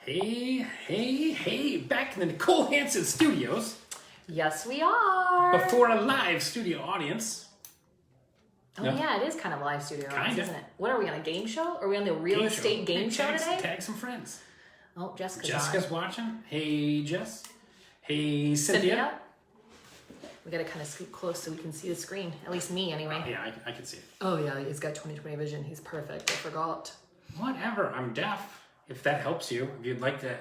Hey, back in the Nicole Hansen studios. Yes, we are. Before a live studio audience. Oh, no? Yeah, it is kind of a live studio audience, isn't it? What are we on, a game show? Are we on the real estate game show today? Tag some friends. Oh, Jessica's watching. Hey, Jess. Hey, Cynthia. We got to kind of scoot close so we can see the screen. At least me, anyway. Yeah, I can see it. Oh, yeah, he's got 20/20 vision. He's perfect. I forgot. Whatever. I'm deaf. If that helps you, if you'd like to,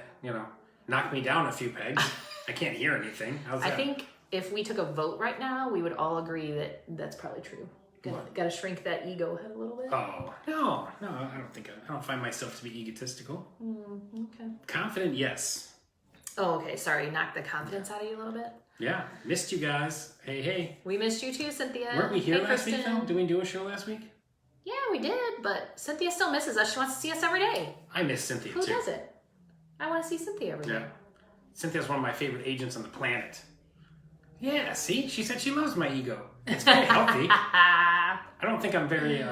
knock me down a few pegs. I can't hear anything. How's that? I think if we took a vote right now, we would all agree that that's probably true. Got to shrink that ego head a little bit. Oh, no, I don't find myself to be egotistical. Okay. Confident, yes. Oh, okay. Sorry, knock the confidence out of you a little bit. Yeah, missed you guys. Hey. We missed you too, Cynthia. Weren't we here last week, though? Did we do a show last week? Yeah, we did, but Cynthia still misses us. She wants to see us every day. I miss Cynthia, too. Who does it? I want to see Cynthia every day. Yeah. Cynthia's one of my favorite agents on the planet. Yeah, see? She said she loves my ego. It's very healthy. I don't think I'm very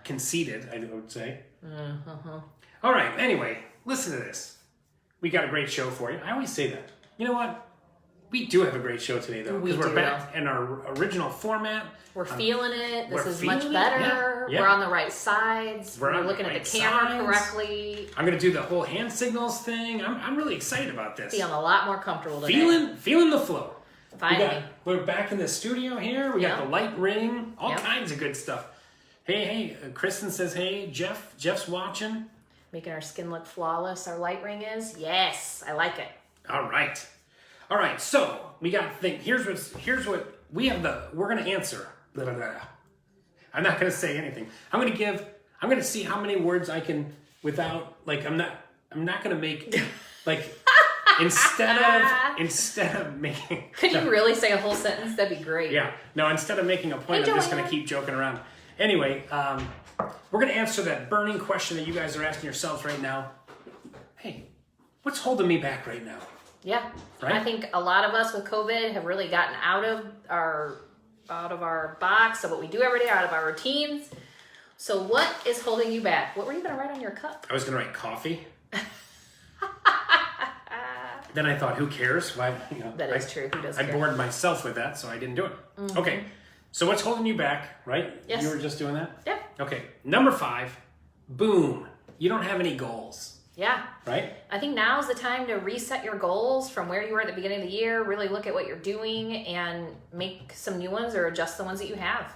conceited, I would say. All right, anyway, listen to this. We got a great show for you. I always say that. You know what? We do have a great show today, though, because we're back in our original format. We're feeling it. This is much better. Yeah. We're on the right sides. We're looking at the camera correctly. I'm going to do the whole hand signals thing. I'm really excited about this. Feeling a lot more comfortable today. Feeling the flow. Finally. We're back in the studio here. We got the light ring. All kinds of good stuff. Hey, Kristen says, hey, Jeff's watching. Making our skin look flawless, our light ring is. Yes, I like it. All right, so we got to think. Here's what we have. We're going to answer. Blah, blah, blah. I'm not going to say anything. I'm going to see how many words I can without, I'm not going to make, instead of making. Could you really say a whole sentence? That'd be great. Yeah. No, instead of making a point, I'm just going to keep joking around. Anyway, we're going to answer that burning question that you guys are asking yourselves right now. Hey, what's holding me back right now? Yeah, right? I think a lot of us with COVID have really gotten out of our box of what we do every day, out of our routines. So what is holding you back? What were you going to write on your cup? I was going to write coffee. Then I thought, who cares? Why? That is true. Who does care? I bored myself with that, so I didn't do it. Okay, so what's holding you back, right? Yes. You were just doing that? Yeah. Okay, number 5, boom. You don't have any goals. Yeah. Right? I think now's the time to reset your goals from where you were at the beginning of the year, really look at what you're doing and make some new ones or adjust the ones that you have.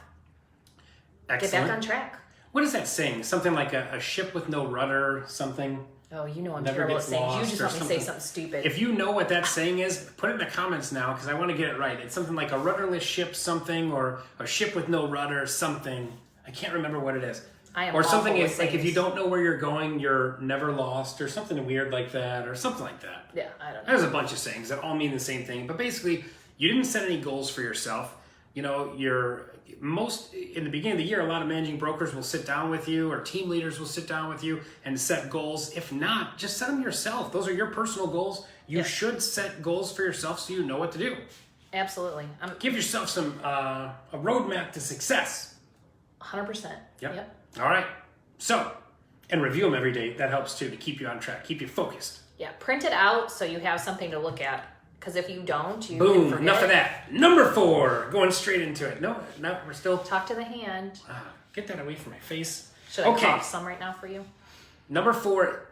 Excellent. Get back on track. What is that saying? Something like a ship with no rudder, something? Oh, you know I'm terrible at saying. You just want me to say something stupid. If you know what that saying is, put it in the comments now because I want to get it right. It's something like a rudderless ship something or a ship with no rudder something. I can't remember what it is. Or something is like if you don't know where you're going, you're never lost, or something weird like that, or something like that. Yeah, I don't know. There's a bunch of sayings that all mean the same thing, but basically, you didn't set any goals for yourself. In the beginning of the year, a lot of managing brokers will sit down with you, or team leaders will sit down with you and set goals. If not, just set them yourself. Those are your personal goals. You should set goals for yourself so you know what to do. Absolutely. Give yourself some a roadmap to success. 100%. Yep. All right. So, and review them every day. That helps too, to keep you on track, keep you focused. Yeah. Print it out so you have something to look at. Because if you don't, you boom, can forget. Enough of that. Number 4, going straight into it. No, we're still. Talk to the hand. Get that away from my face. Should I cough some right now for you? Number 4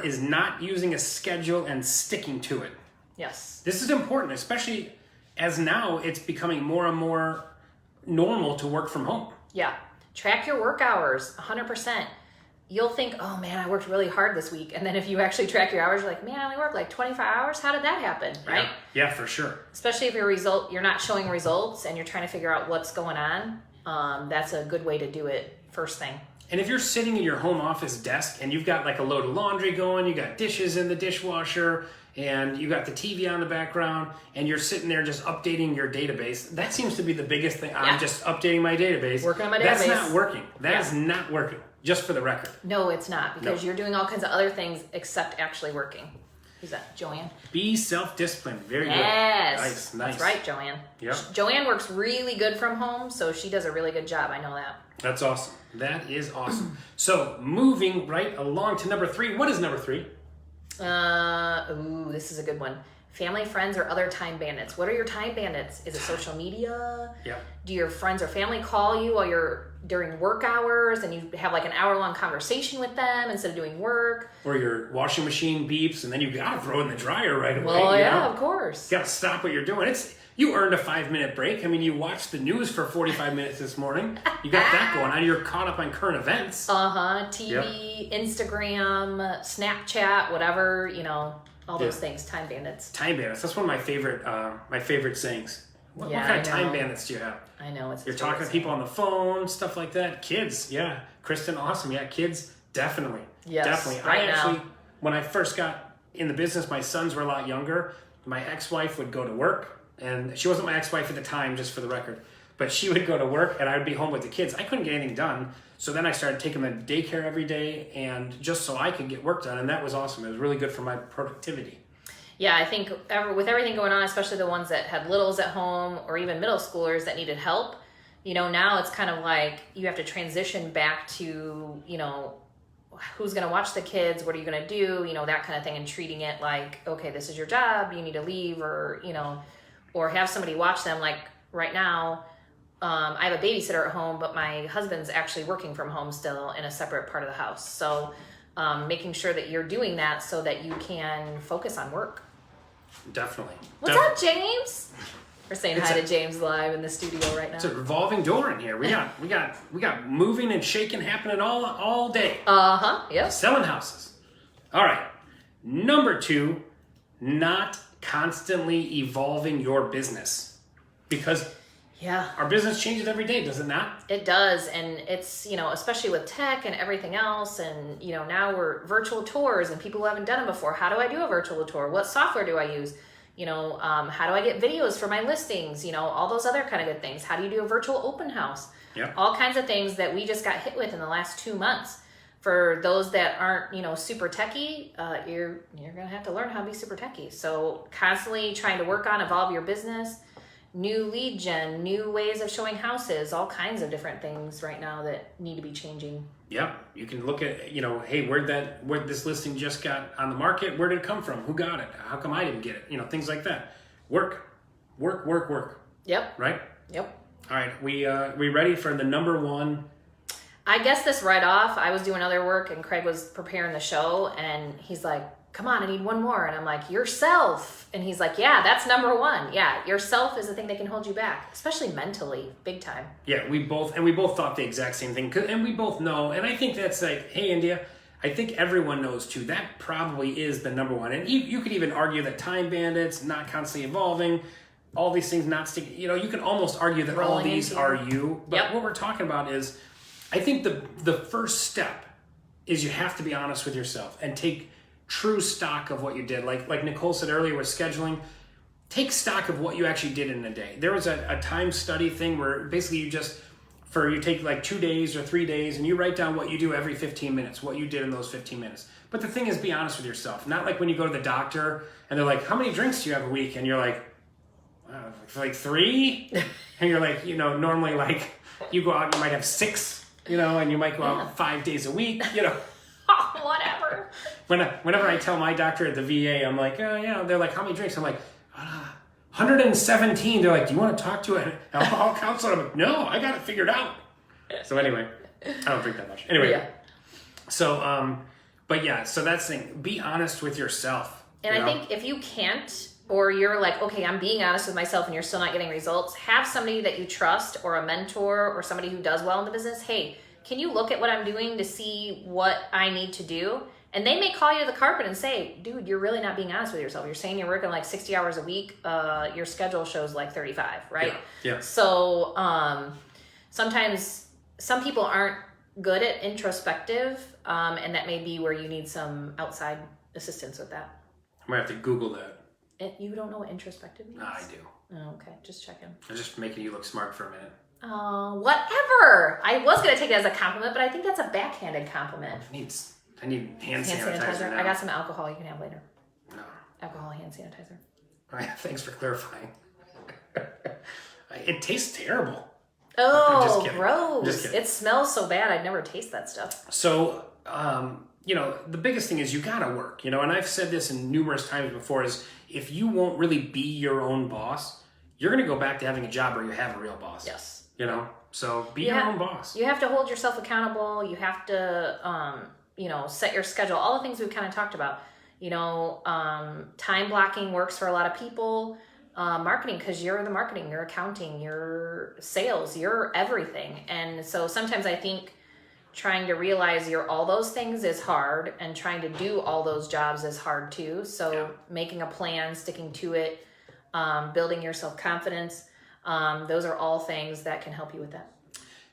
is not using a schedule and sticking to it. Yes. This is important, especially as now it's becoming more and more normal to work from home. Yeah. Track your work hours, 100%. You'll think, oh man, I worked really hard this week. And then if you actually track your hours, you're like, man, I only worked like 25 hours. How did that happen? Right? Yeah, for sure. Especially if you're not showing results and you're trying to figure out what's going on. That's a good way to do it first thing. And if you're sitting in your home office desk and you've got like a load of laundry going, you got dishes in the dishwasher, and you got the TV on the background, and you're sitting there just updating your database, that seems to be the biggest thing. I'm just updating my database. Working on my database. That's not working. That is not working, just for the record. No, it's not, because you're doing all kinds of other things except actually working. Who's that, Joanne? Be self-disciplined. Very good. Yes. Nice. That's right, Joanne. Yep. Joanne works really good from home, so she does a really good job. I know that. That's awesome. That is awesome. So moving right along to number 3. What is number 3? This is a good one. Family, friends, or other time bandits. What are your time bandits? Is it social media? Yeah. Do your friends or family call you while you're during work hours and you have like an hour-long conversation with them instead of doing work? Or your washing machine beeps and then you gotta throw it in the dryer right away. Well, yeah, of course. You gotta stop what you're doing. You earned a 5-minute break. I mean, you watched the news for 45 minutes this morning. You got that going on. You're caught up on current events. TV, Instagram, Snapchat, whatever, all those things. Time bandits. Time bandits. That's one of my favorite sayings. What kind of time bandits do you have? I know. You're talking to people on the phone, stuff like that. Kids, yeah. Kristen, awesome. Yeah, kids, definitely. Yes, definitely. right When I first got in the business, my sons were a lot younger. My ex-wife would go to work. And she wasn't my ex-wife at the time, just for the record. But she would go to work, and I would be home with the kids. I couldn't get anything done. So then I started taking them to daycare every day, and just so I could get work done. And that was awesome. It was really good for my productivity. Yeah, I think with everything going on, especially the ones that had littles at home or even middle schoolers that needed help, now it's kind of like you have to transition back to, who's going to watch the kids? What are you going to do? That kind of thing, and treating it like, okay, this is your job. You need to leave, or have somebody watch them. Like right now, I have a babysitter at home, but my husband's actually working from home still in a separate part of the house. So making sure that you're doing that so that you can focus on work. Definitely. What's up, James? We're saying hi to James live in the studio right now. It's a revolving door in here. We got moving and shaking happening all day. Yep. Selling houses. All right. Number 2, not constantly evolving your business, because our business changes every day, does it not? It does, and it's especially with tech and everything else, and now we're virtual tours and people who haven't done it before. How do I do a virtual tour? What software do I use? How do I get videos for my listings? All those other kind of good things. How do you do a virtual open house? Yeah. All kinds of things that we just got hit with in the last 2 months. For those that aren't, super techie, you're gonna have to learn how to be super techie. So constantly trying to work on, evolve your business, new lead gen, new ways of showing houses, all kinds of different things right now that need to be changing. Yeah, you can look at, hey, where this listing just got on the market, where did it come from? Who got it? How come I didn't get it? Things like that. Work. Yep. Right? Yep. All right, we ready for the number 1? I guessed this right off. I was doing other work and Craig was preparing the show and he's like, come on, I need one more. And I'm like, yourself. And he's like, yeah, that's number 1. Yeah, yourself is the thing that can hold you back, especially mentally, big time. Yeah, we both thought the exact same thing. And we both know, and I think that's like, hey, India, I think everyone knows too, that probably is the number 1. And you could even argue that time bandits, not constantly evolving, all these things not sticking, you can almost argue that all these are you. But what we're talking about is, I think the first step is you have to be honest with yourself and take true stock of what you did. Like Nicole said earlier with scheduling, take stock of what you actually did in a day. There was a time study thing where basically you take like 2 days or 3 days and you write down what you do every 15 minutes, what you did in those 15 minutes. But the thing is, be honest with yourself. Not like when you go to the doctor and they're like, how many drinks do you have a week? And you're like, like 3? And you're like, normally like you go out and you might have 6. And you might go out 5 days a week, Whatever. Whenever I tell my doctor at the VA, I'm like, oh, yeah. They're like, how many drinks? I'm like, 117. They're like, do you want to talk to an alcohol counselor? I'm like, no, I got it figured out. So anyway, I don't drink that much. Anyway, so, so that's the thing. Be honest with yourself. And I think if you can't, or you're like, okay, I'm being honest with myself and you're still not getting results, have somebody that you trust or a mentor or somebody who does well in the business. Hey, can you look at what I'm doing to see what I need to do? And they may call you to the carpet and say, dude, you're really not being honest with yourself. You're saying you're working like 60 hours a week. Your schedule shows like 35, right? Yeah. So sometimes some people aren't good at introspective, and that may be where you need some outside assistance with that. I might have to Google that. You don't know what introspective means? No, I do. Oh, okay, just checking. I'm just making you look smart for a minute. Whatever. I was going to take it as a compliment, but I think that's a backhanded compliment. I need hand sanitizer now. I got some alcohol you can have later. No. Alcohol hand sanitizer. All right, thanks for clarifying. It tastes terrible. Oh, gross. It smells so bad. I'd never taste that stuff. So, the biggest thing is you got to work, and I've said this in numerous times before, is if you won't really be your own boss, you're going to go back to having a job where you have a real boss. Yes. So be your own boss. You have to hold yourself accountable. You have to, set your schedule, all the things we've kind of talked about. Time blocking works for a lot of people. Marketing, because you're the marketing, you're accounting, you're sales, you're everything. And so sometimes I think trying to realize you're all those things is hard, and trying to do all those jobs is hard too. So making a plan, sticking to it, building your self-confidence, those are all things that can help you with that.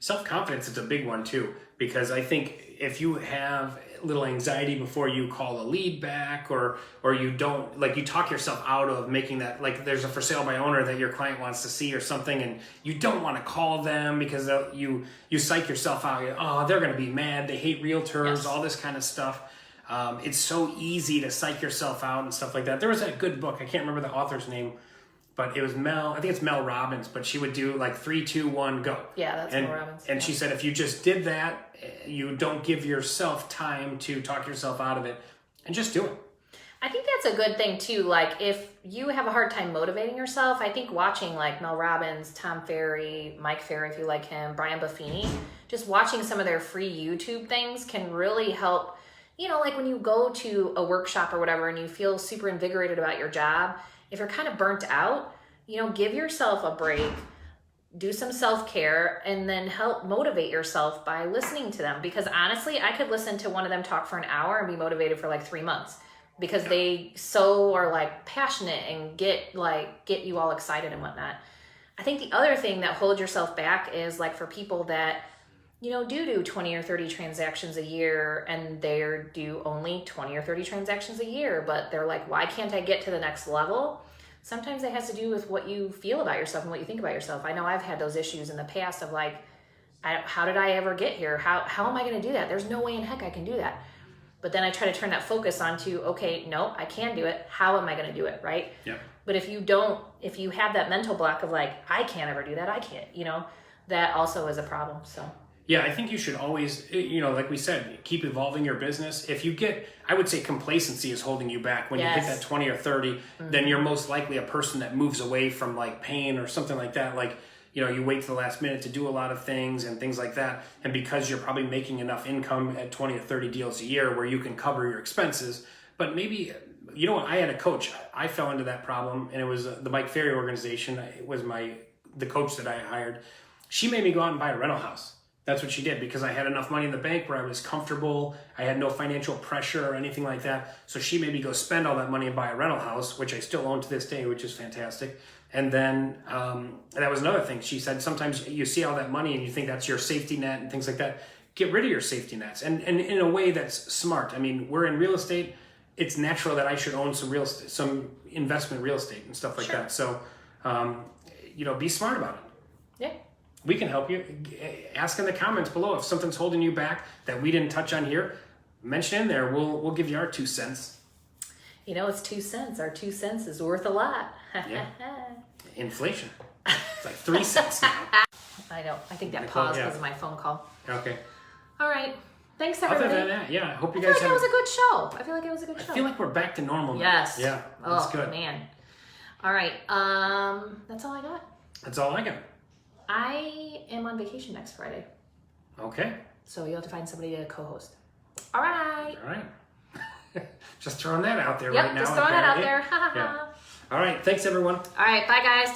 Self-confidence is a big one too, because I think if you have a little anxiety before you call a lead back, or you don't, like, you talk yourself out of making that, like there's a for sale by owner that your client wants to see or something, and you don't want to call them because you psych yourself out. Oh, they're going to be mad. They hate realtors, all this kind of stuff. It's so easy to psych yourself out and stuff like that. There was that good book. I can't remember the author's name, but it was I think it's Mel Robbins, but she would do like 3, 2, 1, go. Yeah, that's Mel Robbins. And she said if you just did that, you don't give yourself time to talk yourself out of it, and just do it. I think that's a good thing too. Like, if you have a hard time motivating yourself, I think watching like Mel Robbins, Tom Ferry, Mike Ferry, if you like him, Brian Buffini, just watching some of their free YouTube things can really help. Like when you go to a workshop or whatever and you feel super invigorated about your job, if you're kind of burnt out, give yourself a break, do some self-care, and then help motivate yourself by listening to them. Because honestly, I could listen to one of them talk for an hour and be motivated for like 3 months, because they are like passionate and get you all excited and whatnot. I think the other thing that holds yourself back is like for people that, do 20 or 30 transactions a year, and they do only 20 or 30 transactions a year, but they're like, why can't I get to the next level? Sometimes it has to do with what you feel about yourself and what you think about yourself. I know I've had those issues in the past of like, how did I ever get here? How am I going to do that? There's no way in heck I can do that. But then I try to turn that focus onto, okay, no, I can do it. How am I going to do it, right? Yeah. But if you have that mental block of like, I can't ever do that, I can't, that also is a problem, so. Yeah, I think you should always, like we said, keep evolving your business. If you I would say complacency is holding you back. When you hit that 20 or 30, then you're most likely a person that moves away from like pain or something like that. Like, you wait to the last minute to do a lot of things and things like that. And because you're probably making enough income at 20 or 30 deals a year where you can cover your expenses, but maybe, I had a coach. I fell into that problem, and it was the Mike Ferry organization. It was the coach that I hired. She made me go out and buy a rental house. That's what she did, because I had enough money in the bank where I was comfortable. I had no financial pressure or anything like that. So she made me go spend all that money and buy a rental house, which I still own to this day, which is fantastic. And then that was another thing. She said, sometimes you see all that money and you think that's your safety net and things like that. Get rid of your safety nets, and in a way that's smart. I mean, we're in real estate. It's natural that I should own some investment real estate and stuff like that. So, be smart about it. Yeah. We can help you. Ask in the comments below if something's holding you back that we didn't touch on here. Mention in there. We'll give you our 2 cents. It's 2 cents. Our 2 cents is worth a lot. Yeah. Inflation. It's like 3 cents now. I know. I think that paused because of my phone call. Okay. All right. Thanks, everybody. Other than that, I hope you guys. I feel like it was a good show. I feel like we're back to normal now. Yes. Yeah. That's good. Man. All right. That's all I got. That's all I got. I am on vacation next Friday. Okay. So you'll have to find somebody to co-host. All right. All right. Just throwing that out there right now. Just throwing that out there. Yeah. All right. Thanks, everyone. All right. Bye, guys.